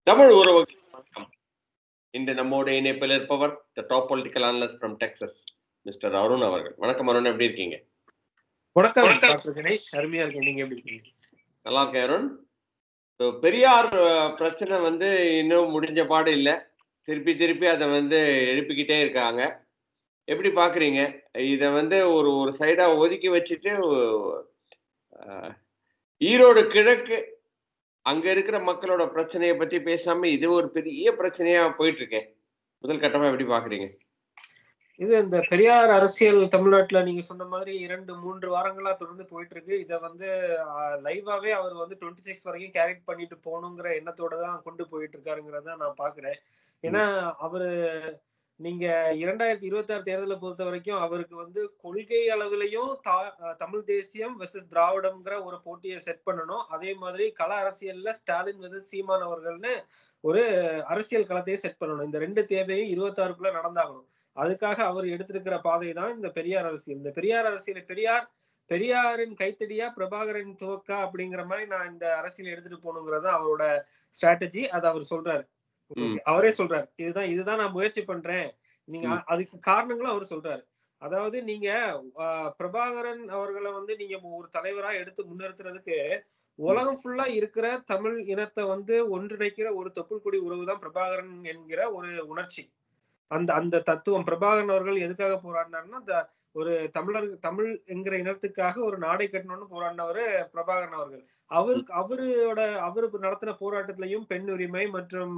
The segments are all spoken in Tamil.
தமிழ் உறவுகள் வணக்கம். இன்று நம்மோட இணைப்பில் இருப்பவர் the top political analyst from Texas mister Arun அவர்கள். வணக்கம் அருண், எப்படி இருக்கீங்க? வணக்கம் டாக்டர் கணேஷ், அருமையா இருக்கேன். நீங்க எப்படி இருக்கீங்க? நல்லா இருக்கேன் அருண். பெரியார் பிரச்சனை இன்னும் முடிஞ்ச பாடு இல்லை. திருப்பி அதை எழுப்பிக்கிட்டே இருக்காங்க. எப்படி பாக்குறீங்க இதை? ஒரு ஒரு சைடா ஒதுக்கி வச்சுட்டு ஈரோடு கிழக்கு அங்க இருக்கிற மக்களோட பிரச்சனையை பத்தி பேசாம இது ஒரு பெரிய பிரச்சனையா போயிட்டு இருக்கேன். முதல் கட்டமா எப்படி பாக்குறீங்க? இது இந்த பெரியார் அரசியல் தமிழ்நாட்டுல நீங்க சொன்ன மாதிரி 2-3 வாரங்களா தொடர்ந்து போயிட்டு இருக்கு. இதை லைவாவே அவர் 26 வரைக்கும் கேரி பண்ணிட்டு போகணுங்கிற எண்ணத்தோட தான் கொண்டு போயிட்டு இருக்காருங்கிறத நான் பாக்குறேன். ஏன்னா அவரு நீங்க 2026 தேர்தலை பொறுத்த வரைக்கும் அவருக்கு கொள்கை அளவிலையும் தமிழ் தேசியம் வெர்சஸ் திராவிடம்ங்கிற ஒரு போட்டியை செட் பண்ணணும். அதே மாதிரி கள அரசியல்ல ஸ்டாலின் வெர்சஸ் சீமான் அவர்கள்னு ஒரு அரசியல் களத்தையும் செட் பண்ணணும். இந்த 2 தேவையும் 26க்குள்ள நடந்தாகணும். அதுக்காக அவர் எடுத்திருக்கிற பாதை தான் இந்த பெரியார் அரசியல். இந்த பெரியார் அரசியலை பெரியாரின் கைத்தடியா பிரபாகரன் துவக்கா அப்படிங்கிற மாதிரி நான் இந்த அரசியல் எடுத்துட்டு போகணுங்கிறது அவரோட ஸ்ட்ராட்டஜி. அதை அவர் சொல்றாரு, அவரே சொல்றாரு. இதுதான் நான் முயற்சி பண்றேன். நீங்க அதுக்கு காரணங்களும் அவர் சொல்றாரு. அதாவது நீங்க பிரபாகரன் அவர்களை நீங்க ஒரு தலைவரா எடுத்து முன்னிறுத்துறதுக்கு உலகம் ஃபுல்லா இருக்கிற தமிழ் இனத்தை ஒன்றிணைக்கிற ஒரு தொப்புள் கொடி உறவு தான் பிரபாகரன் என்கிற ஒரு உணர்ச்சி. அந்த தத்துவம் பிரபாகரன் அவர்கள் எதுக்காக போராடினார்னா, ஒரு தமிழ் என்கிற இனத்துக்காக ஒரு நாடை கட்டணும்னு போராடினவர் பிரபாகரன் அவர்கள். அவரு நடத்தின போராட்டத்திலையும் பெண் உரிமை மற்றும்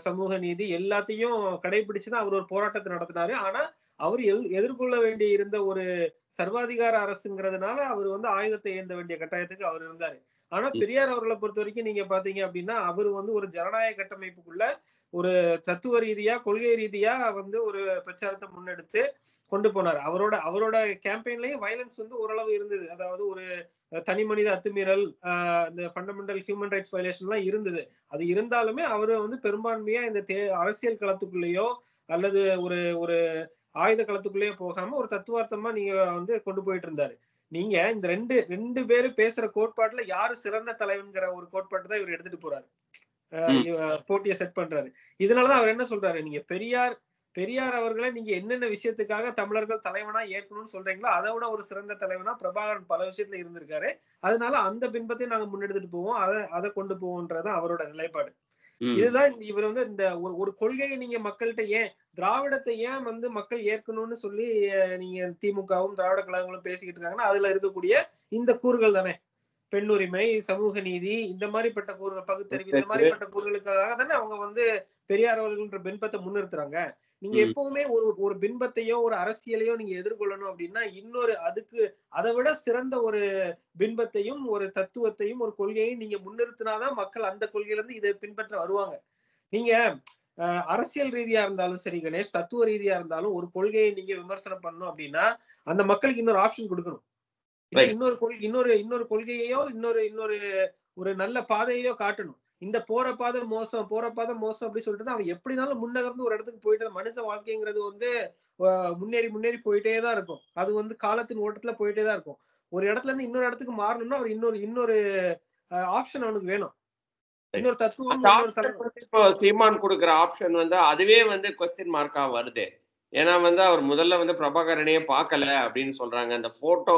சமூக நீதி எல்லாத்தையும் கடைபிடிச்சுதான் அவர் ஒரு போராட்டத்தை நடத்தினாரு. ஆனா அவர் எதிர்கொள்ள வேண்டிய இருந்த ஒரு சர்வாதிகார அரசுங்கிறதுனால அவர் ஆயுதத்தை ஏந்த வேண்டிய கட்டாயத்துக்கு அவர் இருந்தாரு. ஆனா பெரியார் அவர்களை பொறுத்த வரைக்கும் நீங்க பாத்தீங்க அப்படின்னா அவர் ஒரு ஜனநாயக கட்டமைப்புக்குள்ள ஒரு தத்துவ ரீதியா கொள்கை ரீதியா ஒரு பிரச்சாரத்தை முன்னெடுத்து கொண்டு போனார். அவரோட கேம்பெயின்லயும் வயலன்ஸ் ஓரளவு இருந்தது. அதாவது ஒரு தனி மனித அத்துமீறல், இந்த ஃபண்டமெண்டல் ஹியூமன் ரைட்ஸ் வயலேஷன் எல்லாம் இருந்தது. அது இருந்தாலுமே அவரு பெரும்பான்மையா இந்த அரசியல் களத்துக்குள்ளேயோ அல்லது ஒரு ஒரு ஆயுத களத்துக்குள்ளேயோ போகாம ஒரு தத்துவார்த்தமா நீங்க கொண்டு போயிட்டு இருந்தாரு. நீங்க இந்த ரெண்டு பேரு பேசுற கோட்பாட்டுல யாரு சிறந்த தலைவன்கிற ஒரு கோட்பாட்டு தான் இவர் எடுத்துட்டு போறாரு, போட்டியை செட் பண்றாரு. இதனாலதான் அவர் என்ன சொல்றாரு, நீங்க பெரியார் அவர்களை நீங்க என்னென்ன விஷயத்துக்காக தமிழர்கள் தலைவனா ஏற்கணும்னு சொல்றீங்களோ அதை விட ஒரு சிறந்த தலைவனா பிரபாகரன் பல விஷயத்துல இருந்திருக்காரு. அதனால அந்த பின்பத்தை நாங்க முன்னெடுத்துட்டு போவோம், அதை கொண்டு போவோம்ன்றதான் அவரோட நிலைப்பாடு. இதுதான் இவர் இந்த ஒரு கொள்கையை நீங்க மக்கள்கிட்ட ஏன் திராவிடத்தை ஏன் மக்கள் ஏற்கணும்னு சொல்லி நீங்க திமுகவும் திராவிட கழகங்களும் பேசிக்கிட்டு இருக்காங்கன்னா அதுல இருக்கக்கூடிய இந்த கூறுகள் தானே, பெண் உரிமை, சமூக நீதி, இந்த மாதிரிப்பட்ட கூறுகள், பகுத்தறிவு, இந்த மாதிரிப்பட்ட கூறுகளுக்காக தானே அவங்க பெரியார் அவர்கள்ன்ற பின்பத்தை முன்னிறுத்துறாங்க. நீங்க எப்பவுமே ஒரு பின்பத்தையோ ஒரு அரசியலையோ நீங்க எதிர்கொள்ளணும் அப்படின்னா அதுக்கு அதை விட சிறந்த ஒரு பின்பத்தையும் ஒரு தத்துவத்தையும் ஒரு கொள்கையையும் நீங்க முன்னிறுத்தினாதான் மக்கள் அந்த கொள்கையில இருந்து இதை பின்பற்ற வருவாங்க. நீங்க அரசியல் ரீதியா இருந்தாலும் சரி கணேஷ், தத்துவ ரீதியா இருந்தாலும் ஒரு கொள்கையை நீங்க விமர்சனம் பண்ணணும் அப்படின்னா அந்த மக்களுக்கு இன்னொரு ஆப்ஷன் கொடுக்கணும். இன்னொரு கொள்கையையோ இன்னொரு ஒரு நல்ல பாதையோ காட்டணும். இந்த போற பாதை மோசம் அப்படி சொல்லிட்டு அவன் எப்படினாலும் முன்னகர்ந்து ஒரு இடத்துக்கு போயிட்டு, மனுஷ வாழ்க்கைங்கிறது முன்னேறி போயிட்டே தான் இருக்கும். அது காலத்தின் ஓட்டத்துல போயிட்டே தான் இருக்கும். ஒரு இடத்துல இருந்து இன்னொரு இடத்துக்கு மாறணும்னா அவர் இன்னொரு ஆப்ஷன் அவனுக்கு வேணும், இன்னொரு தத்துவம். சீமான் கொடுக்கிற ஆப்ஷன் அதுவே கொஸ்டின் மார்க்கா வருது. ஏன்னா அவர் முதல்ல பிரபாகரனையே பார்க்கல அப்படின்னு சொல்றாங்க. அந்த போட்டோ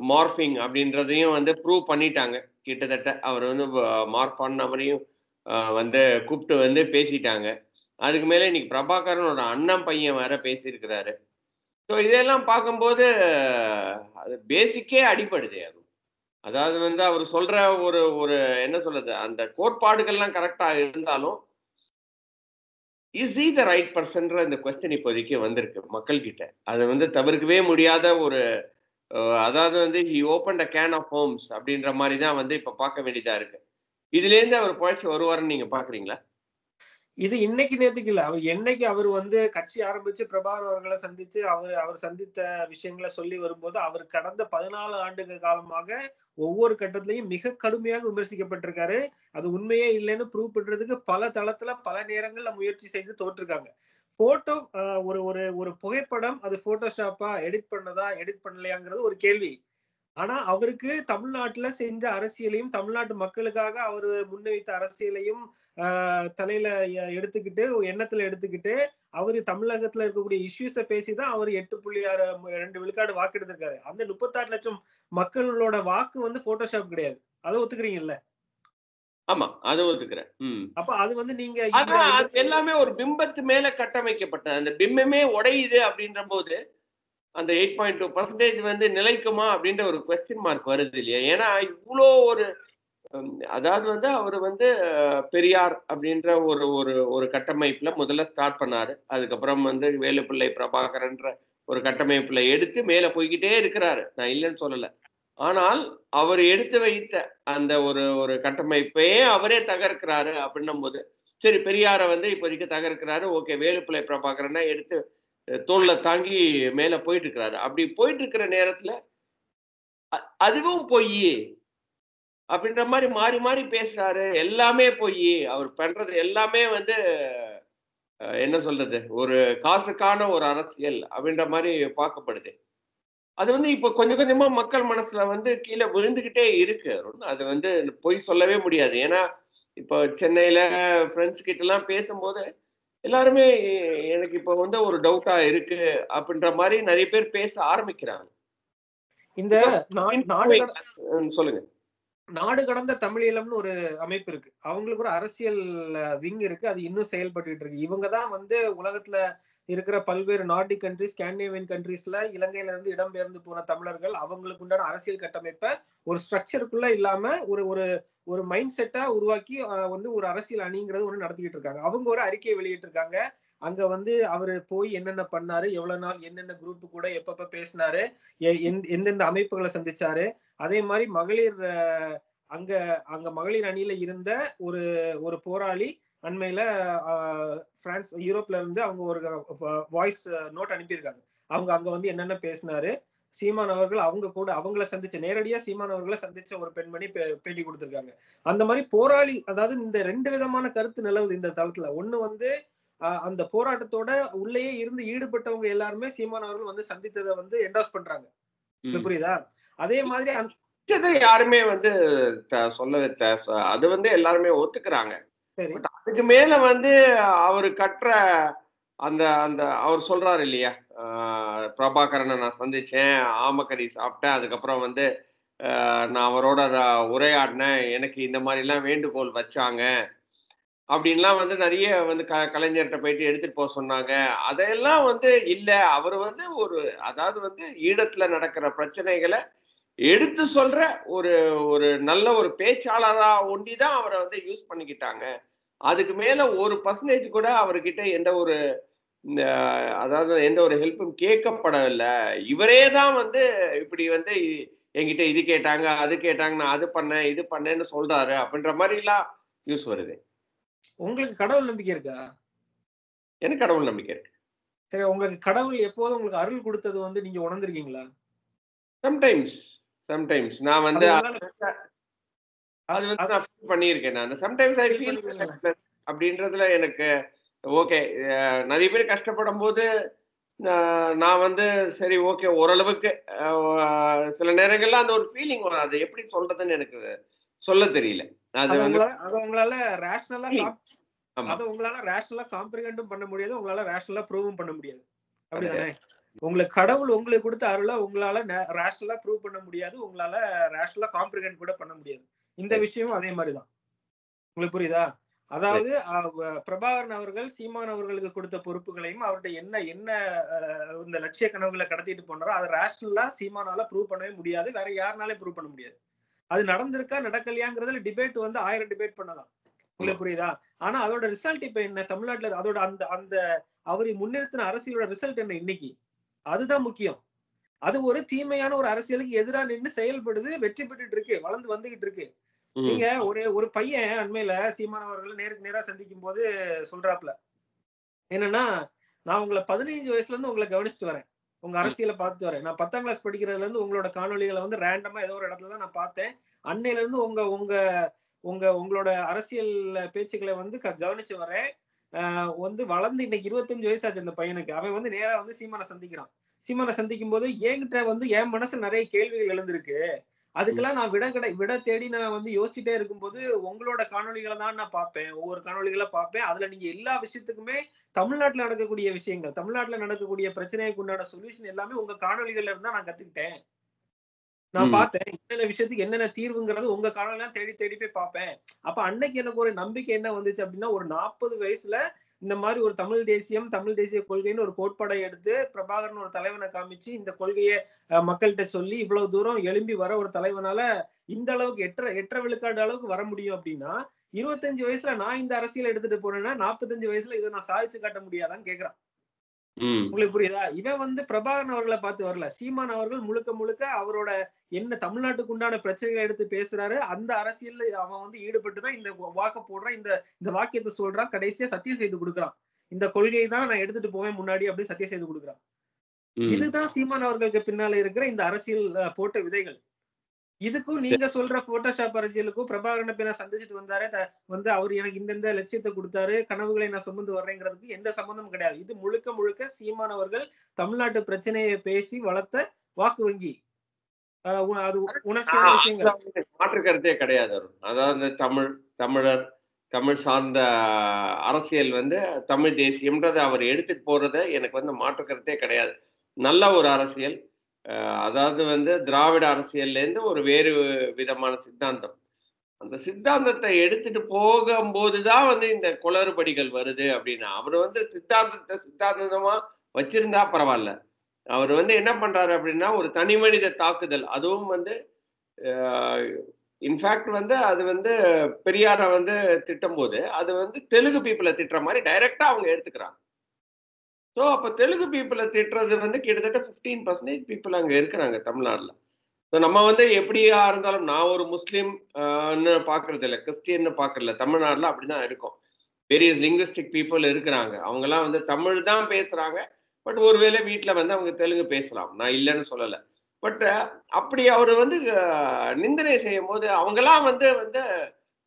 மார்பிங் அப்படின்றதையும் ப்ரூவ் பண்ணிட்டாங்க. கிட்டத்தட்ட அவர் மார்க் பண்ணவரையும் கூப்பிட்டு பேசிட்டாங்க. அதுக்கு மேல இன்னைக்கு பிரபாகரனோட அண்ணன் பையன் வேற பேசியிருக்கிறாரு. ஸோ இதெல்லாம் பார்க்கும்போது அது பேசிக்கே அடிபடுது. அதாவது அவர் சொல்ற ஒரு ஒரு என்ன சொல்றது, அந்த கோட்பாடுகள்லாம் கரெக்டா இருந்தாலும் இஸ் he the right personன்ற இந்த கொஸ்டின் இப்போதைக்கு வந்திருக்கு மக்கள் கிட்ட. அது தவிர்க்கவே முடியாத ஒரு அதாவது he opened a can of worms அப்படின்ற மாதிரி தான் இப்ப பார்க்க வேண்டியதா இருக்கு. இதுல இருந்து அவர் புழைச்சு வருவாருன்னு நீங்க பாக்குறீங்களா? இது இன்னைக்கு நேத்துக்கு இல்ல, அவர் என்னைக்கு அவர் கட்சி ஆரம்பிச்சு பிரபாகர் அவர்களை சந்திச்சு அவர் சந்தித்த விஷயங்களை சொல்லி வரும்போது அவர் கடந்த 14 ஆண்டுகள் காலமாக ஒவ்வொரு கட்டத்திலையும் மிக கடுமையாக விமர்சிக்கப்பட்டிருக்காரு. அது உண்மையே இல்லைன்னு ப்ரூவ் பண்றதுக்கு பல தளத்துல பல நேரங்கள்ல முயற்சி செய்து தோற்றிருக்காங்க. போட்டோ ஒரு புகைப்படம் அது போட்டோஷாப்பா, எடிட் பண்ணலையாங்கிறது ஒரு கேள்வி. ஆனா அவருக்கு தமிழ்நாட்டுல செஞ்ச அரசியலையும் தமிழ்நாட்டு மக்களுக்காக அவரு முன்வைத்த அரசியலையும் தலையில எடுத்துக்கிட்டு எண்ணத்துல எடுத்துக்கிட்டு அவரு தமிழகத்துல இருக்கக்கூடிய இஷ்யூஸ பேசிதான் அவர் 8.2 விழுக்காடு வாக்கு எடுத்திருக்காரு. அந்த 36 லட்சம் மக்களோட வாக்கு வந்து போட்டோஷாப் கிடையாது. அதை ஒத்துக்கிறீங்கல்ல? ஆமா, அதை ஒத்துக்கிறேன். அப்ப அது வந்து நீங்க ஆனா அது எல்லாமே ஒரு பிம்பத்து மேல கட்டமைக்கப்பட்டது. அந்த பிம்பமே உடையுது அப்படின்ற போது அந்த 8.2% வந்து நிலைக்குமா அப்படின்ற ஒரு கொஸ்டின் மார்க் வருது இல்லையா? ஏன்னா இவ்வளோ ஒரு அதாவது வந்து அவர் வந்து பெரியார் அப்படின்ற ஒரு ஒரு ஒரு கட்டமைப்புல முதல்ல ஸ்டார்ட் பண்ணாரு. அதுக்கப்புறம் வந்து வேலுப்பிள்ளை பிரபாகரன்ற ஒரு கட்டமைப்புல எடுத்து மேல போய்கிட்டே இருக்கிறாரு. நான் இல்லைன்னு சொல்லல. ஆனால் அவர் எடுத்து வைத்த அந்த ஒரு ஒரு கட்டமைப்பையே அவரே தகர்க்கிறாரு அப்படின்னும் போது, சரி பெரியார வந்து இப்போதைக்கு தகர்க்கிறாரு. ஓகே, வேலுப்பிள்ளை பிரபாகரனை எடுத்து தோள்ல தாங்கி மேல போயிட்டு இருக்கிறாரு. அப்படி போயிட்டு இருக்கிற நேரத்துல அதுவும் பொய்யி அப்படின்ற மாதிரி மாறி மாறி பேசுறாரு. எல்லாமே பொய்யி. அவர் பண்றது எல்லாமே வந்து என்ன சொல்றது, ஒரு காசுக்கான ஒரு அரசியல் அப்படின்ற மாதிரி பார்க்கப்படுது. அது வந்து இப்ப கொஞ்சம் கொஞ்சமா மக்கள் மனசுல வந்து கீழே விழுந்துகிட்டே இருக்கு. அது வந்து பொய் சொல்லவே முடியாது. ஏன்னா இப்போ சென்னையில ஃப்ரெண்ட்ஸ் கிட்ட எல்லாம் பேசும்போது எல்லாருமே எனக்கு இப்ப வந்து ஒரு டவுட்டா இருக்கு அப்படின்ற மாதிரி நிறைய பேர் பேச ஆரம்பிக்கிறாங்க. இந்த சொல்லுங்க. நாடு கடந்த தமிழீழம்னு ஒரு அமைப்பு இருக்கு. அவங்களுக்கு ஒரு அரசியல் விங் இருக்கு. அது இன்னும் செயல்பட்டு இருக்கு. இவங்கதான் வந்து உலகத்துல இருக்கிற பல்வேறு நார்டிக் கண்ட்ரிஸ், ஸ்காண்டினேவியன் கண்ட்ரிஸ்ல இலங்கையில இருந்து இடம்பெயர்ந்து போன தமிழர்கள் அவங்களுக்கு உண்டான அரசியல் கட்டமைப்பை ஒரு ஸ்ட்ரக்சருக்குள்ள இல்லாம ஒரு ஒரு ஒரு மைண்ட் செட்டா உருவாக்கி வந்து ஒரு அரசியல் அணிங்கிறது ஒண்ணு நடத்திக்கிட்டு இருக்காங்க. அவங்க ஒரு அறிக்கையை வெளியிட்டு இருக்காங்க. அங்க வந்து அவரு போய் என்னென்ன பண்ணாரு, எவ்வளவு நாள் என்னென்ன குரூப் கூட எப்பப்ப பேசினாரு, எந்தெந்த அமைப்புகளை சந்திச்சாரு, அதே மாதிரி மகளிர் அங்க அங்க மகளிர் அணியில இருந்த ஒரு ஒரு போராளி அண்மையில பிரான்ஸ் யூரோப்ல இருந்து அவங்க ஒரு வாய்ஸ் நோட் அனுப்பியிருக்காங்க. அவங்க அங்க வந்து என்னென்ன பேசினாரு, சீமான் அவர்கள் அவங்க கூட அவங்கள சந்திச்ச நேரடியா சீமான் அவர்களை சந்திச்ச ஒரு பெண்மணி பேட்டி கொடுத்திருக்காங்க. அந்த மாதிரி போராளி, அதாவது இந்த 2 விதமான கருத்து நிலவுது இந்த தளத்துல. ஒண்ணு வந்து அந்த போராட்டத்தோட உள்ளேயே இருந்து ஈடுபட்டவங்க எல்லாருமே சீமான் அவர்கள் வந்து சந்தித்ததை வந்து என்டாஸ் பண்றாங்க. புரியுதா? அதே மாதிரி யாருமே வந்து அது வந்து எல்லாருமே ஒத்துக்கிறாங்க. அதுக்கு மேல வந்து அவரு கட்டுற அந்த அந்த அவர் சொல்றாரு இல்லையா, பிரபாகரனை நான் சந்திச்சேன், ஆமக்கறி சாப்பிட்டேன், அதுக்கப்புறம் வந்து நான் அவரோட உரையாடினேன், எனக்கு இந்த மாதிரி எல்லாம் வேண்டுகோள் வச்சாங்க அப்படின்லாம் வந்து நிறைய வந்து கலைஞர்கிட்ட போயிட்டு எடுத்துட்டு போக சொன்னாங்க. அதையெல்லாம் வந்து இல்ல, அவர் வந்து ஒரு அதாவது வந்து ஈழத்துல நடக்கிற பிரச்சனைகளை எடுத்து சொல்ற ஒரு ஒரு நல்ல ஒரு பேச்சாளரா ஒண்டிதான் அவரை வந்து யூஸ் பண்ணிக்கிட்டாங்க. அதுக்கு மேல 1% கூட அவர்கிட்ட எந்த ஒரு அதாவது எந்த ஒரு ஹெல்ப்பும் கேட்கப்படவில்லை. இவரே தான் வந்து இப்படி வந்து என்கிட்ட இது கேட்டாங்க, அது கேட்டாங்க, நான் அது பண்ணேன், இது பண்ணேன்னு சொல்றாரு அப்படின்ற மாதிரி எல்லாம் நியூஸ் வருது. உங்களுக்கு கடவுள் நம்பிக்கை இருக்கா? எனக்கு கடவுள் நம்பிக்கை இருக்கு. சரி, உங்களுக்கு கடவுள் எப்போதும் உங்களுக்கு அருள் கொடுத்தது வந்து நீங்க உணர்ந்திருக்கீங்களா? சம்டைம்ஸ் நான் வந்து அது வந்து நான் ஃபீல் பண்ணியிருக்கேன். நான் சம்டைம்ஸ் ஐ ஃபீல் அப்படின்றதுல எனக்கு ஓகே. நிறைய பேர் கஷ்டப்படும் போது நான் வந்து சரி ஓகே ஓரளவுக்கு சில நேரங்கள்ல அந்த ஒரு ஃபீலிங் வரும். அது எப்படி சொல்றதுன்னு எனக்கு சொல்ல தெரியல. அது வந்து உங்களால ரேஷனலா காம்ப்ரிஹெண்டும் பண்ண முடியாது, உங்களால ரேஷனலா ப்ரூவும் பண்ண முடியாது. அப்படிதானே? உங்களுக்கு கடவுள் உங்களுக்கு கொடுத்த அருளை உங்களால ரேஷனலா ப்ரூவ் பண்ண முடியாது, உங்களால ரேஷனலா காம்ப்ரிஹெண்ட் கூட பண்ண முடியாது. இந்த விஷயம் அதே மாதிரிதான். உங்களுக்கு புரியுதா? அதாவது பிரபாகரன் அவர்கள் சீமான் அவர்களுக்கு கொடுத்த பொறுப்புகளையும் அவர்கிட்ட என்ன என்ன இந்த லட்சிய கனவுகளை கடத்திட்டு போனாரோ அதை ரேஷனலா சீமானால ப்ரூவ் பண்ணவே முடியாது, வேற யாருனாலே ப்ரூவ் பண்ண முடியாது. அது நடந்திருக்கா நடக்கலையாங்கிறதுல டிபேட் வந்து 1000 டிபேட் பண்ணலாம். உங்களுக்கு புரியுதா? ஆனா அதோட ரிசல்ட் இப்ப என்ன? தமிழ்நாட்டுல அதோட அந்த அந்த அவரை முன்னிறுத்தின அரசியலோட ரிசல்ட் என்ன இன்னைக்கு? அதுதான் முக்கியம். அது ஒரு தீமையான ஒரு அரசியலுக்கு எதிராக நின்று செயல்படுது, வெற்றி பெற்றுட்டு இருக்கு, வளர்ந்து வந்துகிட்டு இருக்கு. நீங்க ஒரு பையன் அண்மையில சீமான் அவர்கள் நேருக்கு நேரா சந்திக்கும் போது சொல்றாப்ல என்னன்னா, நான் உங்களை 15 வயசுல இருந்து உங்களை கவனிச்சுட்டு வரேன், உங்க அரசியலை பார்த்துட்டு வரேன். நான் 10ஆம் கிளாஸ் படிக்கிறதுல இருந்து உங்களோட காணொலிகளை வந்து ரேண்டமா ஏதோ ஒரு இடத்துல தான் நான் பார்த்தேன். அன்னையில இருந்து உங்க உங்க உங்க உங்களோட அரசியல் பேச்சுக்களை வந்து கவனிச்சு வரேன். வந்து வளர்ந்து இன்னைக்கு 25 வயசாச்சு அந்த பையனுக்கு. அவன் வந்து நேரா வந்து சீமானை சந்திக்கிறான். சீமானை சந்திக்கும் போது என்கிட்ட வந்து என் மனசுல நிறைய கேள்விகள் எழுந்திருக்கு. அதுக்கெல்லாம் நான் விட தேடி நான் வந்து யோசிச்சுட்டே இருக்கும்போது உங்களோட காணொளிகளை தான் நான் பார்ப்பேன். ஒவ்வொரு காணொளிகளா பார்ப்பேன். அதுல நீங்க எல்லா விஷயத்துக்குமே தமிழ்நாட்டுல நடக்கக்கூடிய விஷயங்கள், தமிழ்நாட்டுல நடக்கக்கூடிய பிரச்சனைக்கு உண்டான சொல்யூஷன் எல்லாமே உங்க காணொளிகள்ல இருந்தா நான் கத்துக்கிட்டேன். நான் பார்த்தேன். என்னென்ன விஷயத்துக்கு என்னென்ன தீர்வுங்கிறது உங்க காணொளிலாம் தேடி தேடி போய் பார்ப்பேன். அப்ப அன்னைக்கு எனக்கு ஒரு நம்பிக்கை என்ன வந்துச்சு அப்படின்னா, ஒரு 40 வயசுல இந்த மாரி ஒரு தமிழ் தேசியம், தமிழ் தேசிய கொள்கைன்னு ஒரு கோட்பாட எடுத்து பிரபாகரன் ஒரு தலைவன காமிச்சு, இந்த கொள்கைய மக்கள்ட்ட சொல்லி இவ்வளவு தூரம் எழும்பி வர ஒரு தலைவனால இந்த அளவுக்கு 8 விழுக்காடு அளவுக்கு வர முடியும் அப்படின்னா, 25 வயசுல நான் இந்த அரசியல் எடுத்துட்டு போனேன்னா, 45 வயசுல இத நான் சாதிச்சு காட்ட முடியாதான்னு கேட்கிறான். உங்களுக்கு புரியுதா? இவன் வந்து பிரபாகரன் அவர்கள பார்த்து வரல. சீமான் அவர்கள் முழுக்க முழுக்க அவரோட என்ன தமிழ்நாட்டுக்கு உண்டான பிரச்சனைகளை எடுத்து பேசுறாரு. அந்த அரசியல்ல அவன் வந்து ஈடுபட்டு தான் இந்த வாக்க போடுறான். இந்த வாக்கியத்த சொல்றான். கடைசியா சத்தியம் செய்து குடுக்குறான். இந்த கொள்கையை தான் நான் எடுத்துட்டு போவேன் முன்னாடி அப்படின்னு சத்தியம் செய்து குடுக்குறான். இதுதான் சீமான் அவர்களுக்கு பின்னால இருக்கிற இந்த அரசியல் போட்ட விதைகள். இதுக்கும் நீங்க சொல்ற போட்டோஷாப் அரசியலுக்கும் பிரபாகரனை போய் நான் சந்திச்சுட்டு வந்தாரு. வந்து அவர் எனக்கு இந்த லட்சியத்தை கொடுத்தாரு, கனவுகளை நான் சுமந்து வர்றேங்கிறதுக்கு எந்த சம்பந்தமும் கிடையாது. இது முழுக்க முழுக்க சீமான் அவர்கள் தமிழ்நாட்டு பிரச்சனையை பேசி வளர்த்த வாக்கு வங்கி. அது உணர்ச்சியான விஷயங்கள். மாற்று கருத்தே கிடையாது. அதாவது தமிழர், தமிழ் சார்ந்த அரசியல் வந்து தமிழ் தேசியம்ன்றதை அவர் எடுத்துட்டு போறத எனக்கு வந்து மாற்று கருத்தே கிடையாது. நல்ல ஒரு அரசியல். அதாவது வந்து திராவிட அரசியல்லேருந்து ஒரு வேறு விதமான சித்தாந்தம். அந்த சித்தாந்தத்தை எடுத்துட்டு போகும்போதுதான் வந்து இந்த குளறுபடிகள் வருது அப்படின்னா, அவர் வந்து சித்தாந்தமா வச்சிருந்தா பரவாயில்ல. அவர் வந்து என்ன பண்றாரு அப்படின்னா, ஒரு தனி மனித தாக்குதல். அதுவும் வந்து இன்ஃபேக்ட் வந்து அது வந்து பெரியார வந்து திட்டும்போது, அது வந்து தெலுங்கு பீப்பிள திட்டுற மாரி டைரக்ட்டா அவங்க எடுத்துக்கிறாங்க. ஸோ அப்ப தெலுங்கு பீப்பிள திட்டுறது வந்து கிட்டத்தட்ட 15% பீப்பிள் அங்க இருக்கிறாங்க தமிழ்நாடுல. ஸோ நம்ம வந்து எப்படியா இருந்தாலும் நான் ஒரு முஸ்லீம் பார்க்கறது இல்ல. கிறிஸ்டியன்னு பார்க்கறதில்ல. தமிழ்நாடுல அப்படிதான் இருக்கும். வேரியஸ் லிங்குவிஸ்டிக் பீப்பிள் இருக்கிறாங்க. அவங்கலாம் வந்து தமிழ் தான் பேசுறாங்க. பட் ஒருவேளை வீட்ல வந்து அவங்க தெலுங்கு பேசலாம். நான் இல்லன்னு சொல்லல. பட் அப்படி அவரு வந்து நிந்தனை செய்யும்போது அவங்கலாம் வந்து வந்து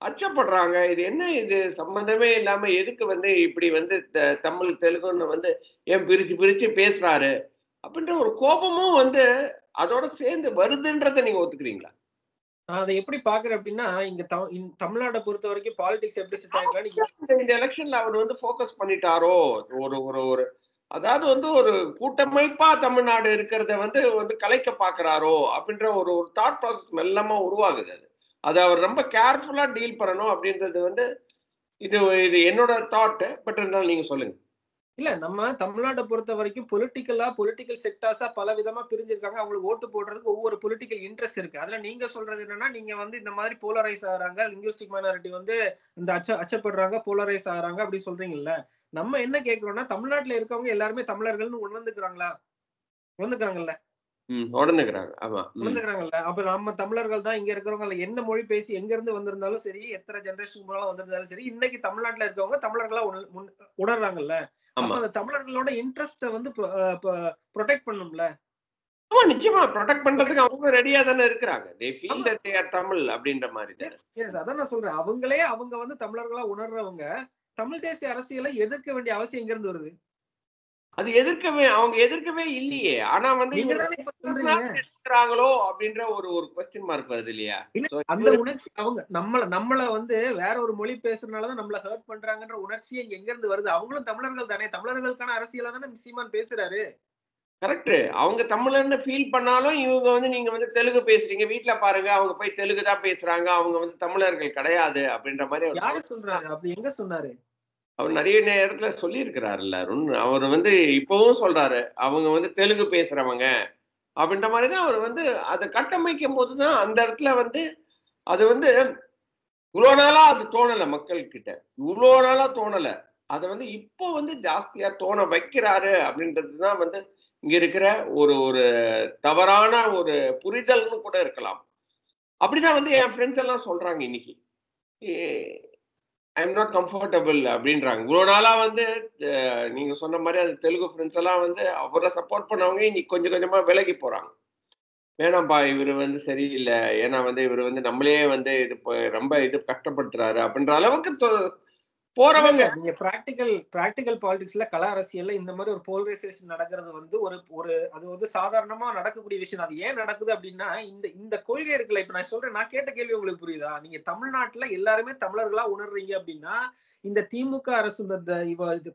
அச்சப்படுறாங்க. இது என்ன இது சம்பந்தமே இல்லாம எதுக்கு வந்து இப்படி வந்து தமிழ், தெலுங்குன்னு வந்து ஏன் பிரிச்சு பிரிச்சு பேசுறாரு? அப்படின்ற ஒரு கோபமும் வந்து அதோட சேர்ந்து வருதுன்றத நீங்க ஒத்துக்கிறீங்களா? நான் அதை எப்படி பார்க்கிறேன் அப்படின்னா, இங்க தமிழ்நாட பொறுத்தவரைக்கும் பாலிடிக்ஸ் எப்படி செட் ஆயிருக்கான்னு இந்த எலக்ஷன்ல அவர் வந்து ஃபோக்கஸ் பண்ணிட்டாரோ? ஒரு ஒரு ஒரு அதாவது வந்து ஒரு கூட்டமைப்பா தமிழ்நாடு இருக்கிறத வந்து வந்து கலைக்க பார்க்கிறாரோ? அப்படின்ற ஒரு ஒரு தாட் ப்ராசஸ் மெல்லமா உருவாகுது அது. அத அவர் ரொம்ப கேர்ஃபுல்லா டீல் பண்ணணும் அப்படின்றது வந்து இது இது என்னோட தாட். பட் இருந்தாலும் நீங்க சொல்லுங்க. இல்ல நம்ம தமிழ்நாட்டை பொறுத்த வரைக்கும் பொலிட்டிக்கல் செக்டார்ஸா பல விதமா பிரிஞ்சிருக்காங்க. அவங்களுக்கு ஓட்டு போடுறதுக்கு ஒவ்வொரு பொலிட்டிக்கல் இன்ட்ரெஸ்ட் இருக்கு. அதுல நீங்க சொல்றது என்னன்னா, நீங்க வந்து இந்த மாதிரி போலரைஸ் ஆகுறாங்க. லிங்குவிஸ்டிக் மைனாரிட்டி வந்து இந்த அச்சப்படுறாங்க, போலரைஸ் ஆகுறாங்க அப்படி சொல்றீங்கல்ல. நம்ம என்ன கேட்கிறோம்னா, தமிழ்நாட்டுல இருக்கவங்க எல்லாருமே தமிழர்கள்னு உணர்ந்துக்கிறாங்களா? உணர்ந்துக்கிறாங்கல்ல. உணர்ந்துக்கிறாங்க. ஆமா. உணர்ந்துக்கிறாங்கல்ல. அப்ப நம்ம தமிழர்கள் தான் இங்க இருக்கிறவங்க என்ன மொழி பேசி எங்க இருந்து வந்திருந்தாலும் சரி, எத்தனை ஜெனரேஷன் முன்னால வந்திருந்தாலும் சரி, இன்னைக்கு தமிழ்நாட்டுல இருக்கவங்க தமிழர்களா உணர்றாங்கல்ல. அப்ப அந்த தமிழர்களோட இன்ட்ரெஸ்ட வந்து புரொடெக்ட் பண்ணணும்ல. ஆமா, நிச்சயமா புரொடெக்ட் பண்றதுக்கு அவங்க ரெடியா தானே இருக்கிறாங்க. They feel that they are Tamil அப்படின்ற மாதிரி தானே. எஸ் அதான் நான் சொல்றேன். அவங்க வந்து தமிழர்களா உணர்றவங்க தமிழ் தேசிய அரசியலை எதிர்க்க வேண்டிய அவசியம் எங்க இருந்து வருது? அது அவங்க எதிர்க்கவே இல்லையே. ஆனா வந்து நீங்க இவங்க தானே இப்ப சொல்றீங்க. எடுக்கிறாங்களோ அப்படின்ற ஒரு ஒரு கொஸ்டின் மார்க் வருது இல்லையா? இல்ல அந்த உணர்ச்சி அவங்க நம்மள வந்து வேற ஒரு மொழி பேசுறதுனால தான் நம்மள ஹர்ட் பண்றாங்கன்ற உணர்ச்சி எங்க இருந்து வருது? அவங்களும் தமிழர்கள் தானே. தமிழர்களுக்கான அரசியலா தானே சீமான் பேசுறாரு. கரெக்ட். அவங்க தமிழர்னு ஃபீல் பண்ணாலும் இவங்க வந்து நீங்க வந்து தெலுங்கு பேசுறீங்க. வீட்ல பாருங்க அவங்க போய் தெலுங்கு தான் பேசுறாங்க. அவங்க வந்து தமிழர்கள் கிடையாது அப்படின்ற மாதிரி அவர் யாரு சொல்றாரு? அப்படி எங்க சொன்னாரு? அவர் நெறைய நேரத்துல சொல்லியிருக்கிறாருல்ல அருண். அவரு வந்து இப்பவும் சொல்றாரு. அவங்க வந்து தெலுங்கு பேசுறவங்க அப்படின்ற மாரி தான் அவர் வந்து அத கட்டமைக்கும்போது தான் அந்த இடத்துல வந்து அது வந்து இவ்வளோ நாளா அது தோணல மக்கள்கிட்ட. இவ்வளோ நாளா தோணல. அத வந்து இப்போ வந்து ஜாஸ்தியா தோண வைக்கிறாரு அப்படின்றது தான் வந்து இங்க இருக்கிற ஒரு ஒரு தவறான ஒரு புரிதல்னு கூட இருக்கலாம். அப்படிதான் வந்து என் ஃப்ரெண்ட்ஸ் எல்லாம் சொல்றாங்க இன்னைக்கு. எ ஐ அம் நாட் கம்ஃபர்டபிள் அப்படின்றாங்க. இவ்வளோ நாளா வந்து நீங்க சொன்ன மாரி அது தெலுங்கு ஃப்ரெண்ட்ஸ் எல்லாம் வந்து அவர சப்போர்ட் பண்ணவங்க இன்னைக்கு கொஞ்சம் கொஞ்சமா விலகி போறாங்க. வேணாம்ப்பா இவரு வந்து சரியில்ல. ஏன்னா வந்து இவரு வந்து நம்மளையே வந்து இது ரொம்ப இது கஷ்டப்படுத்துறாரு அப்படின்ற அளவுக்கு போறவங்க நீங்க பிராக்டிகல் பாலிடிக்ஸ்ல கள அரசியல்ல இந்த மாதிரி ஒரு போலரைசேஷன் நடக்கிறது வந்து ஒரு ஒரு அது வந்து சாதாரணமா நடக்கக்கூடிய விஷயம். அது ஏன் நடக்குது அப்படின்னா இந்த இந்த கொள்கை இருக்குல்ல. இப்ப நான் சொல்றேன், நான் கேட்ட கேள்வி உங்களுக்கு புரியுதா? நீங்க தமிழ்நாட்டுல எல்லாருமே தமிழர்களா உணர்றீங்க அப்படின்னா இந்த திமுக அரசு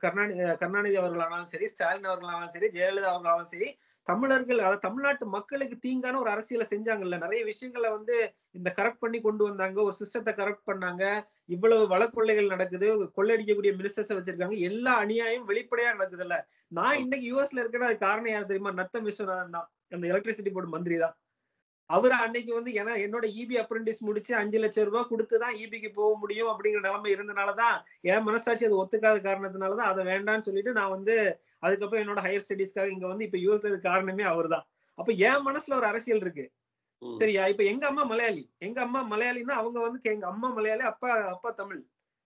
கருணாநிதி அவர்களானாலும் சரி, ஸ்டாலின் அவர்களானாலும் சரி, ஜெயலலிதா அவர்களானாலும் சரி, தமிழர்கள் அதாவது தமிழ்நாட்டு மக்களுக்கு தீங்கான ஒரு அரசியலை செஞ்சாங்கல்ல. நிறைய விஷயங்களை வந்து இந்த கரெக்ட் பண்ணி கொண்டு வந்தாங்க, ஒரு சிஸ்டத்தை கரெக்ட் பண்ணாங்க. இவ்வளவு வழக்கொள்ளைகள் நடக்குது, கொள்ளையடிக்கக்கூடிய மினிஸ்டர்ஸ் வச்சிருக்காங்க, எல்லா அநியாயம் வெளிப்படையா நடக்குதுல்ல. நான் இன்னைக்கு யூஎஸ்ல இருக்கிறேன், அது காரணம் யார் தெரியுமா? நத்தம் விஸ்வநாதன் தான், அந்த எலக்ட்ரிசிட்டி போர்டு மந்திரி தான். அவர் அன்னைக்கு வந்து ஏன்னா என்னோட இபி அப்ரெண்டிஸ் முடிச்சு 5 லட்சம் ரூபாய் கொடுத்துதான் இபிக்கு போக முடியும் அப்படிங்கிற நிலைமை இருந்தனாலதான், என் மனசாட்சி அது ஒத்துக்காத காரணத்தினாலதான் அதை வேண்டாம்னு சொல்லிட்டு நான் வந்து அதுக்கப்புறம் என்னோட ஹையர் ஸ்டடீஸ்க்காக இங்க வந்து இப்ப யூஎஸ்ல காரணமே அவர் தான். அப்ப என் மனசுல ஒரு அரசியல் இருக்கு, சரியா? இப்ப எங்க அம்மா மலையாளின்னா அவங்க வந்து எங்க அம்மா மலையாளி, அப்பா அப்பா தமிழ்,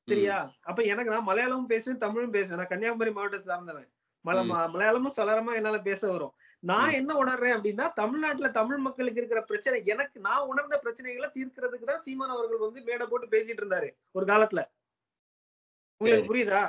சரியா? அப்ப எனக்கு நான் மலையாளமும் பேசுவேன், தமிழும் பேசுவேன். நான் கன்னியாகுமரி மாவட்டத்தை சார்ந்தவன். மலையாளமும் சலரமா என்னால பேச வரும். நான் என்ன உணர்றேன் அப்படின்னா, தமிழ்நாட்டுல தமிழ் மக்களுக்கு இருக்கிற பிரச்சனை, எனக்கு நான் உணர்ந்த பிரச்சனைகளை தீர்க்கிறதுக்கு தான் சீமான் அவர்கள் வந்து மேடை போட்டு பேசிட்டு இருந்தாரு ஒரு காலத்துல. உங்களுக்கு புரியுதா?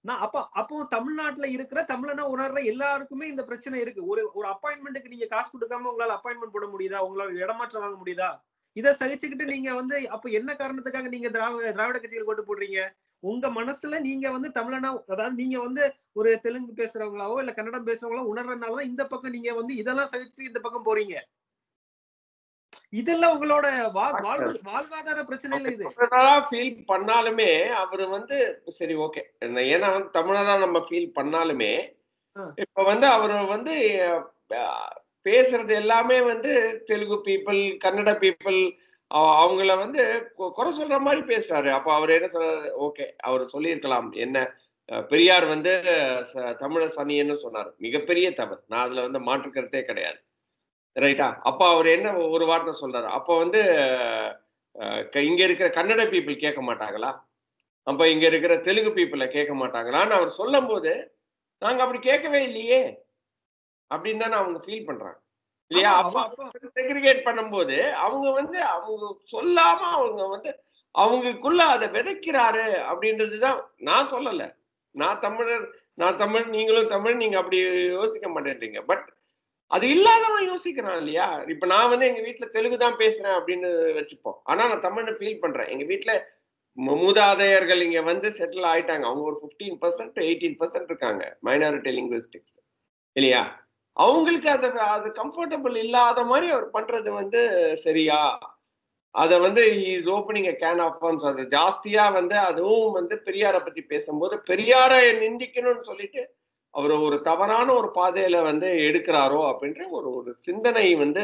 நான் அப்போ தமிழ்நாட்டுல இருக்கிற தமிழனா உணர்ற எல்லாருக்குமே இந்த பிரச்சனை இருக்கு. ஒரு அப்பாயின்மெண்ட்டுக்கு நீங்க காசு கொடுக்காம உங்களால அப்பாயின்மெண்ட் போட முடியுதா? உங்களால இடமாற்றம் வாங்க முடியுதா? இதை சகிச்சுக்கிட்டு நீங்க வந்து அப்ப என்ன காரணத்துக்காக நீங்க திராவிட கட்சிகள் ஓட்டு போடுறீங்க? உங்க மனசுல நீங்க வந்து தமிழனா, அதாவது நீங்க வந்து ஒரு தெலுங்கு பேசுறவங்களாவோ இல்ல கன்னடம் பேசுறவங்களோ உணர்றதுனாலதான் இந்த பக்கம் நீங்க வந்து இதெல்லாம் சகிச்சு இந்த பக்கம் போறீங்க. இதெல்லாம் உங்களோட வாழ்வாதார பிரச்சனையில இது ஃபீல் பண்ணாலுமே அவரு வந்து சரி ஓகே, ஏன்னா வந்து தமிழரா நம்ம ஃபீல் பண்ணாலுமே இப்ப வந்து அவரு வந்து பேசுறது எல்லாமே வந்து தெலுங்கு பீப்புள், கன்னட பீப்புள் அவங்கள வந்து குறை சொல்ற மாதிரி பேசுறாரு. அப்ப அவர் என்ன சொல்றாரு? ஓகே, அவர் சொல்லியிருக்கலாம் என்ன, பெரியார் வந்து தமிழர் சனியன்னு சொன்னார், மிகப்பெரிய தவறு. நான் அதுல வந்து மாற்று கருத்தே கிடையாது, ரைட்டா? அப்ப அவர் என்ன ஒரு வார்த்தை சொல்றாரு? அப்ப வந்து இங்க இருக்கிற கன்னட பீப்புள் கேட்க மாட்டாங்களா? அப்ப இங்க இருக்கிற தெலுங்கு பீப்புள கேட்க மாட்டாங்களான்னு அவர் சொல்லும் போது, நாங்க அப்படி கேட்கவே இல்லையே அப்படின்னு தானே அவங்க ஃபீல் பண்றாங்க, இல்லையா? அப்ப செக்ரிகேட் பண்ணும்போது அவங்க வந்து அவங்க சொல்லாம அவங்க வந்து அவங்களுக்குள்ள அதை விதைக்கிறாரு அப்படின்றதுதான். நான் சொல்லல, நான் தமிழ், நீங்களும் தமிழ், நீங்க அப்படி யோசிக்க மாட்டேன்றீங்க. பட் அது இல்லாதவன் யோசிக்கிறான் இல்லையா? இப்ப நான் வந்து எங்க வீட்டுல தெலுங்கு தான் பேசுறேன் அப்படின்னு வச்சுப்போம், ஆனா நான் தமிழ்னு ஃபீல் பண்றேன். எங்க வீட்டுல மூதாதையர்கள் இங்க வந்து செட்டில் ஆயிட்டாங்க. அவங்க ஒரு 15% 18% இருக்காங்க மைனாரிட்டி லிங்குவிஸ்டிக்ஸ், இல்லையா? அவங்களுக்கு அது கம்ஃபர்டபுள் இல்லாத மாதிரி அவர் பண்றது வந்து சரியா? அத வந்து is opening a can of worms. அது ஜாஸ்தியா வந்து அதுவும் வந்து பெரியாரை பத்தி பேசும்போது பெரியாரை நிந்திக்கணும்னு சொல்லிட்டு அவர் ஒரு தவறான ஒரு பாதையில வந்து எடுக்கிறாரோ அப்படின்ற ஒரு சிந்தனை வந்து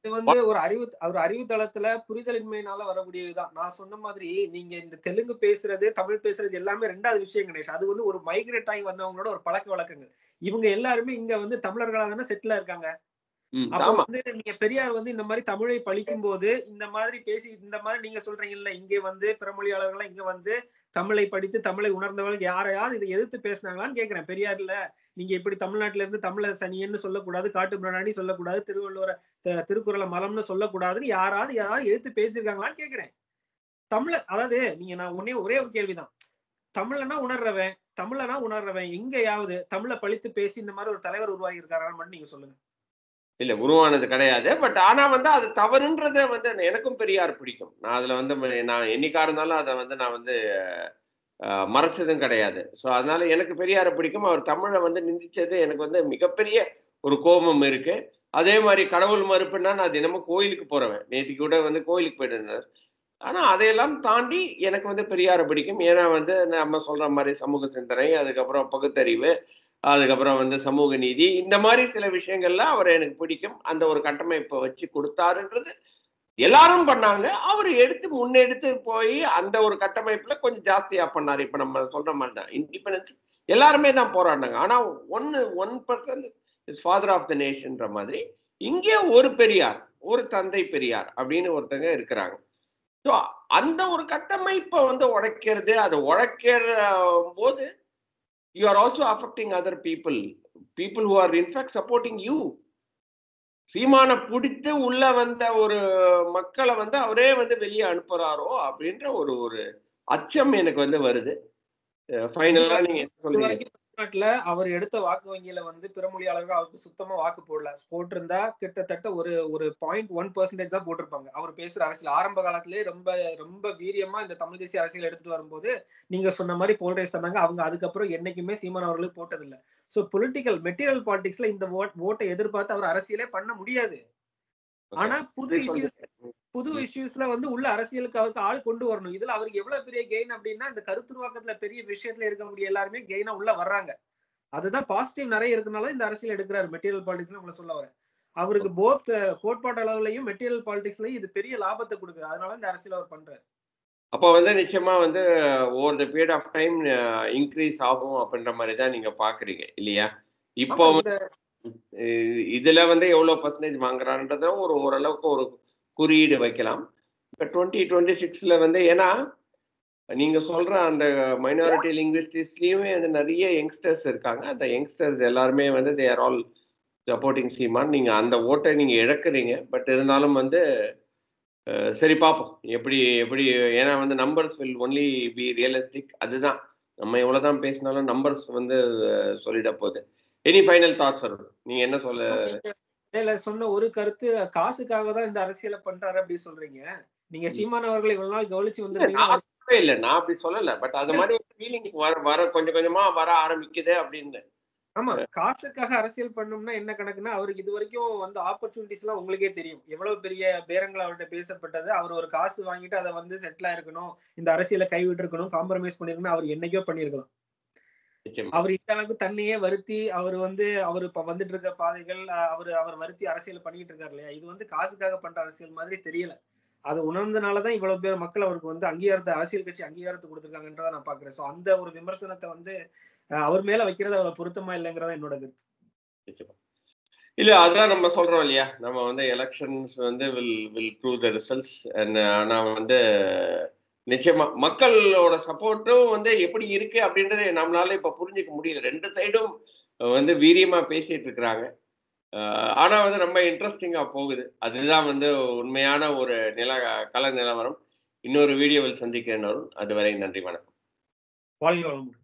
இது வந்து ஒரு அறிவு தளத்துல புரிதலின்மையினால வரக்கூடியதுதான். நான் சொன்ன மாதிரி நீங்க இந்த தெலுங்கு பேசுறது, தமிழ் பேசுறது எல்லாமே ரெண்டாவது விஷயம் கணேஷ். அது வந்து ஒரு மைக்ரேட் ஆகி வந்தவங்களோட ஒரு பழக்க வழக்கங்கள். இவங்க எல்லாருமே இங்க வந்து தமிழர்களா தானே செட்டில் இருக்காங்க. அப்ப வந்து நீங்க பெரியார் வந்து இந்த மாதிரி தமிழை பழிக்கும் போது இந்த மாதிரி பேசி, இந்த மாதிரி நீங்க சொல்றீங்கல்ல, இங்கே வந்து பிறமொழியாளர்கள் இங்க வந்து தமிழை படித்து தமிழை உணர்ந்தவர்கள் யாரையாவது இதை எதிர்த்து பேசினாங்களான்னு கேட்கிறேன். பெரியார்ல நீங்க இப்படி தமிழ்நாட்டுல இருந்து தமிழர் சனியன்னு சொல்லக்கூடாது, காட்டு பிராணி சொல்லக்கூடாது, திருக்குறளை மலம்னு சொல்லக்கூடாதுன்னு யாராவது எதிர்த்து பேசியிருக்காங்களான்னு கேட்கிறேன். தமிழர், அதாவது நீங்க நான் ஒரே ஒரு கேள்விதான், தமிழனா உணர்றவன் எங்கேயாவது தமிழை பழித்து பேசி இந்த மாதிரி ஒரு தலைவர் உருவாகி இருக்காரான்னு மட்டும் நீங்க சொல்லுங்க. இல்ல, உருவானது கிடையாது. பட் ஆனா வந்து அது தவறுன்றத வந்து எனக்கும் பெரியார் பிடிக்கும். நான் அதுல வந்து நான் என்னைக்கா இருந்தாலும் அதை வந்து நான் வந்து மறைச்சதும் கிடையாது. ஸோ அதனால எனக்கு பெரியாரை பிடிக்கும். அவர் தமிழை வந்து நிந்திச்சது எனக்கு வந்து மிகப்பெரிய ஒரு கோபம் இருக்கு. அதே மாதிரி கடவுள் மறுப்புன்னா நான் தினமும் கோயிலுக்கு போறவன். நேற்றுக்கு கூட வந்து கோயிலுக்கு போயிட்டு இருந்தேன். ஆனா அதையெல்லாம் தாண்டி எனக்கு வந்து பெரியாரை பிடிக்கும். ஏன்னா வந்து நம்ம சொல்ற மாதிரி சமூக சிந்தனை, அதுக்கப்புறம் பகுத்தறிவு, அதுக்கப்புறம் வந்து சமூக நீதி, இந்த மாதிரி சில விஷயங்கள்ல அவரை எனக்கு பிடிக்கும். அந்த ஒரு கட்டமைப்பை வச்சு கொடுத்தாருன்றது எல்லாரும் பண்ணாங்க. அவர் முன்னெடுத்து போய் அந்த ஒரு கட்டமைப்புல கொஞ்சம் ஜாஸ்தியா பண்ணாரு. இப்ப நம்ம சொல்ற மாதிரி தான் இண்டிபெண்டன்ஸ் எல்லாருமே தான் போராடினாங்க. ஆனா 1% இஸ் ஃபாதர் ஆஃப் த நேஷன்ற மாதிரி இங்கே ஒரு பெரியார், ஒரு தந்தை பெரியார் அப்படின்னு ஒருத்தங்க இருக்கிறாங்க. ஸோ அந்த ஒரு கட்டமைப்பை வந்து உடைக்கிறது, அதை உடைக்கிற போது you are also affecting other people who are in fact supporting you. சீமான பிடித்து உள்ள வந்த ஒரு மக்களை வந்து அவரே வந்து வெளியே அனுப்புறாரோ அப்படின்ற ஒரு அச்சம் எனக்கு வந்து வருது. இது ஃபைனலா வரைக்கும் நீங்க என்ன இது சொல்றீங்க? வரைக்கும் தமிழ்நாட்டுல அவர் எடுத்த வாக்கு வங்கியில வந்து பிற மொழியாளர்கள் அவருக்கு சுத்தமா வாக்கு போடல. போட்டிருந்தா கிட்டத்தட்ட ஒரு ஒரு 0.1% தான் போட்டிருப்பாங்க. அவர் பேசுற அரசியல் ஆரம்ப காலத்திலேயே ரொம்ப ரொம்ப வீரியமா இந்த தமிழ் தேசிய அரசியல் எடுத்துட்டு வரும்போது, நீங்க சொன்ன மாரி போல்ரைஸ் சொன்னாங்க. அவங்க அதுக்கப்புறம் என்னைக்குமே சீமான் அவர்களுக்கு போட்டதில்ல. சோ பொலிட்டிக்கல் மெட்டீரியல் பாலிடிக்ஸ்ல இந்த ஓட்ட எதிர்பார்த்து அவர் அரசியலே பண்ண முடியாது. ஓகே. ஆனா புது எப்படி இஷ்யூஸ் சொல்றீங்க? புது ம். இஷ்யூஸ்ல வந்து உள்ள அரசியலுக்கு அவருக்கு ஆள் கொண்டு வரணும். இதுல அவருக்கு எவ்வளவு பெரிய கெயின் அப்டின்னா, இந்த கருத்துருவாக்கத்துல பெரிய விஷயத்துல இருக்கக்கூடிய எல்லாருமே கெயினா உள்ள வர்றாங்க. அதுதான் பாசிட்டிவ் நெறைய இருக்கனால இந்த அரசியல் எடுக்கிறாரு. மெட்டீரியல் பாலிடிக்ஸ்ல உங்கள சொல்ல வரேன். அவருக்கு போத் கோட்பாட்டு அளவுலயும், மெட்டீரியல் பாலிடிக்ஸ்லயும் இது பெரிய லாபத்த குடுக்குது. அதனால இந்த அரசியல் அவர் பண்றாரு. அப்போ வந்து நிச்சயமா வந்து over the period of time increase ஆகும் அப்படின்ற மாரி தான் நீங்க பார்க்குறீங்க இல்லையா? இப்போ ஆமா இந்த இதுல வந்து எவ்வளோ பெர்சன்டேஜ் வாங்குறான்றத ஒரு ஓரளவுக்கு ஒரு குறியீடு வைக்கலாம். இப்ப 2026ல வந்து ஏன்னா, நீங்க சொல்ற அந்த மைனாரிட்டி லிங்குவிஸ்டிக்ஸ்லயுமே வந்து நெறைய யங்ஸ்டர்ஸ் இருக்காங்க. அந்த யங்ஸ்டர்ஸ் எல்லாருமே வந்து தே ஆர் ஆல் சப்போர்ட்டிங் சீமான். நீங்க அந்த ஓட்ட நீங்க இழக்கிறீங்க. பட் இருந்தாலும் வந்து சரி பார்ப்போம். எப்படி எப்படி ஏன்னா வந்து numbers will only be realistic. அதுதான். நம்ம எவ்வளோதான் பேசினாலும் நம்பர்ஸ் வந்து சொல்லிட போகுது. Any final thoughts Arun? நீங்க என்ன சொல்ல நீங்க இடையில சொன்ன ஒரு கருத்து காசுக்காக தான் இந்த அரசியல பண்றாரு அப்டி சொல்றீங்க. நீங்க ம். சீமான் அவர்கள இவ்வளவு நாள் கவனிச்சு இல்ல வந்திருந்தீங்கன்னா, நான் அவர் சொல்லவே இல்ல. நான் அப்படி சொல்லல. பட் அது மாரி ஒரு ஃபீலிங் வர வர கொஞ்சம் கொஞ்சமா வர ஆரம்பிக்குது அப்படின்னு. ஆமா. காசுக்காக அரசியல் பண்ணணும்னா என்ன கணக்குன்னா, அவருக்கு இதுவரைக்கும் வந்த ஆப்பர்ச்சுனிட்டீஸ்லாம் உங்களுக்கே தெரியும். எவ்வளவு பெரிய பேரங்கள் அவர்ட்ட பேசப்பட்டது. அவர் ஒரு காசு வாங்கிட்டு அத வந்து செட்டில் ஆயிருக்கணும். இந்த அரசியல கைவிட்டுருக்கணும். காம்ப்ரமைஸ் பண்ணியிருக்கணும். அவர் என்னைக்கோ பண்ணியிருக்கலாம். நிச்சயமா. அவர் இந்த அளவுக்கு தன்னையே வருத்தி, அவர் வந்து அவரு இப்ப வந்துட்டு இருக்க பாதைகள், அவரு அவர் வருத்தி அரசியல் பண்ணிட்டு இருக்காரு இல்லையா? இது வந்து காசுக்காக பண்ற அரசியல் மாதிரி தெரியல. அது உணர்ந்தனால தான் இவ்வளவு பேர் மக்கள் அவருக்கு வந்து அங்கீகாரத்த அரசியல் கட்சி அங்கீகாரத்த குடுத்துருக்காங்கன்றத நான் பார்க்கிறேன். சோ அந்த ஒரு விமர்சனத்த வந்து அவர் மேல வைக்கிறது அவ்வளவு பொருத்தமா இல்லங்கிறதா என்னோட கருத்து. நிச்சயமா. இல்ல அதான் நம்ம சொல்றோம் இல்லையா? நம்ம வந்து எலக்ஷன்ஸ் வந்து will will prove the results and ஆனா வந்து நிச்சயமா மக்களோட சப்போர்ட்டும் வந்து எப்படி இருக்கு அப்படின்றத நம்மளால இப்ப புரிஞ்சுக்க முடியல. 2 சைடும் வந்து வீரியமா பேசிட்டு இருக்கிறாங்க. ஆனா வந்து ரொம்ப இன்ட்ரஸ்டிங்கா போகுது. அதுதான் வந்து உண்மையான ஒரு கள நிலவரம். இன்னொரு வீடியோவில் சந்திக்கிறேன் அருண். அதுவரை நன்றி, வணக்கம். வாழ்க வளமுடன்.